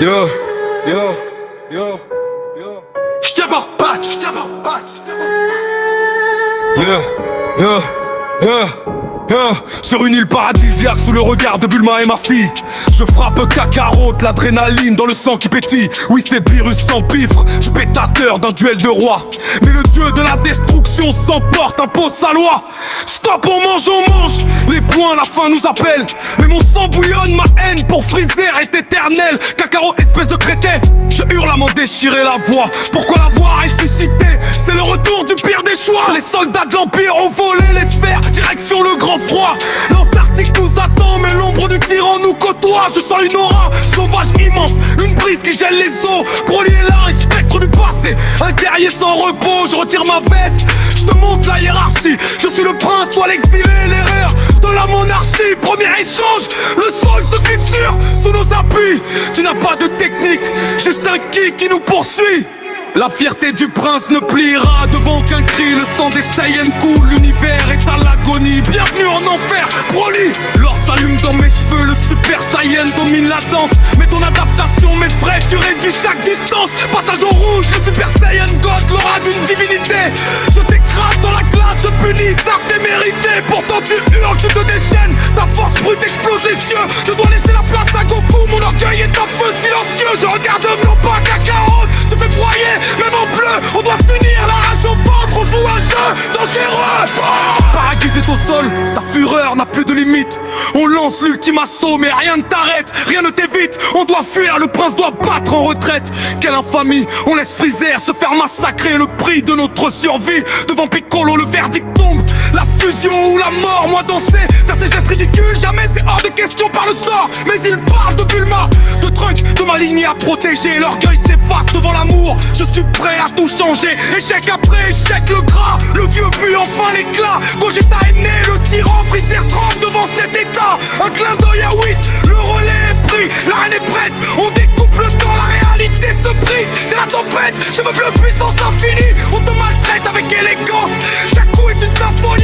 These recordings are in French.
Yo, yo, yo, yo. J'tiens pas back, Yeah, yeah, yeah, yeah. Sur une île paradisiaque sous le regard de Bulma et ma fille, je frappe Kakarot, l'adrénaline dans le sang qui pétille. Oui, c'est Beerus sans pifre, spectateur d'un duel de rois. Mais le dieu de la destruction s'emporte, impose sa loi. Stop, on mange, les poings, la faim nous appelle. Mais mon sang bouillonne, ma haine pour Freezer est éternelle. Kakarot, espèce de crétin, je hurle à m'en déchirer la voix. Pourquoi la voix ressuscitée? C'est le retour du pire des choix. Les soldats de l'Empire ont volé les sphères, direction le grand froid. L'Antarctique nous attend, mais l'ombre du tyran nous côtoie. Je sens une aura sauvage immense, une brise qui gèle les os. Broly est là, un spectre du passé, un guerrier sans repos. Je retire ma veste, je te montre la hiérarchie. Je suis le prince, toi l'exilé, l'erreur de la monarchie. Premier échange, le sol se fissure sous nos appuis. Tu n'as pas de technique, juste un qui nous poursuit. La fierté du prince ne pliera devant qu'un cri. Le sang des Saiyans coule, l'univers est à l'agonie. Bienvenue en enfer, Broly. L'or s'allume dans mes cheveux, le super Saiyan domine la danse. Mais ton adaptation m'effraie, tu réduis chaque distance. Passage au rouge, le super Saiyan God, l'aura d'une divinité. Je t'écrase dans la classe, punis, t'as démérité. Pourtant tu hurles, tu te déchaînes, ta force brute explose les cieux. Je dois laisser la place à Goku, mon orgueil est un feu silencieux. Je regarde non pas Kakarot, se fait broyer. Même en bleu, on doit s'unir, la rage au ventre, on joue un jeu dangereux. Paraguise est au sol, ta fureur n'a plus de limite. On lance l'ultime assaut, mais rien ne t'arrête, rien ne t'évite. On doit fuir, le prince doit battre en retraite. Quelle infamie, on laisse Freezer se faire massacrer. Le prix de notre survie, devant Piccolo le verdict tombe. La fusion ou la mort, moi danser, faire ces gestes ridicules, jamais c'est hors de question par le sort. Mais il parle de Bulma, de Trunks, de ma lignée à protéger. L'orgueil s'efface devant l'amour, je suis prêt à tout changer. Échec après échec, le gras, le vieux but enfin l'éclat. Gogeta est né, le tyran, Freezer tremble devant cet état. Un clin d'œil à Whis, le relais est pris, la reine est prête. On découpe le temps, la réalité se brise. C'est la tempête, je veux bleu puissance infinie. On te maltraite avec élégance, chaque coup est une symphonie.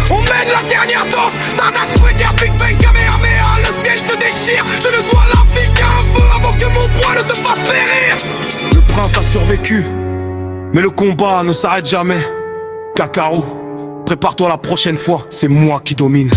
On mène la dernière danse, Stardust, Trigger, Big Bang, Kamehameha. Le ciel se déchire, je ne dois la vie qu'à un feu avant que mon poing ne te fasse périr. Le prince a survécu, mais le combat ne s'arrête jamais. Kakarot, prépare-toi la prochaine fois, c'est moi qui domine.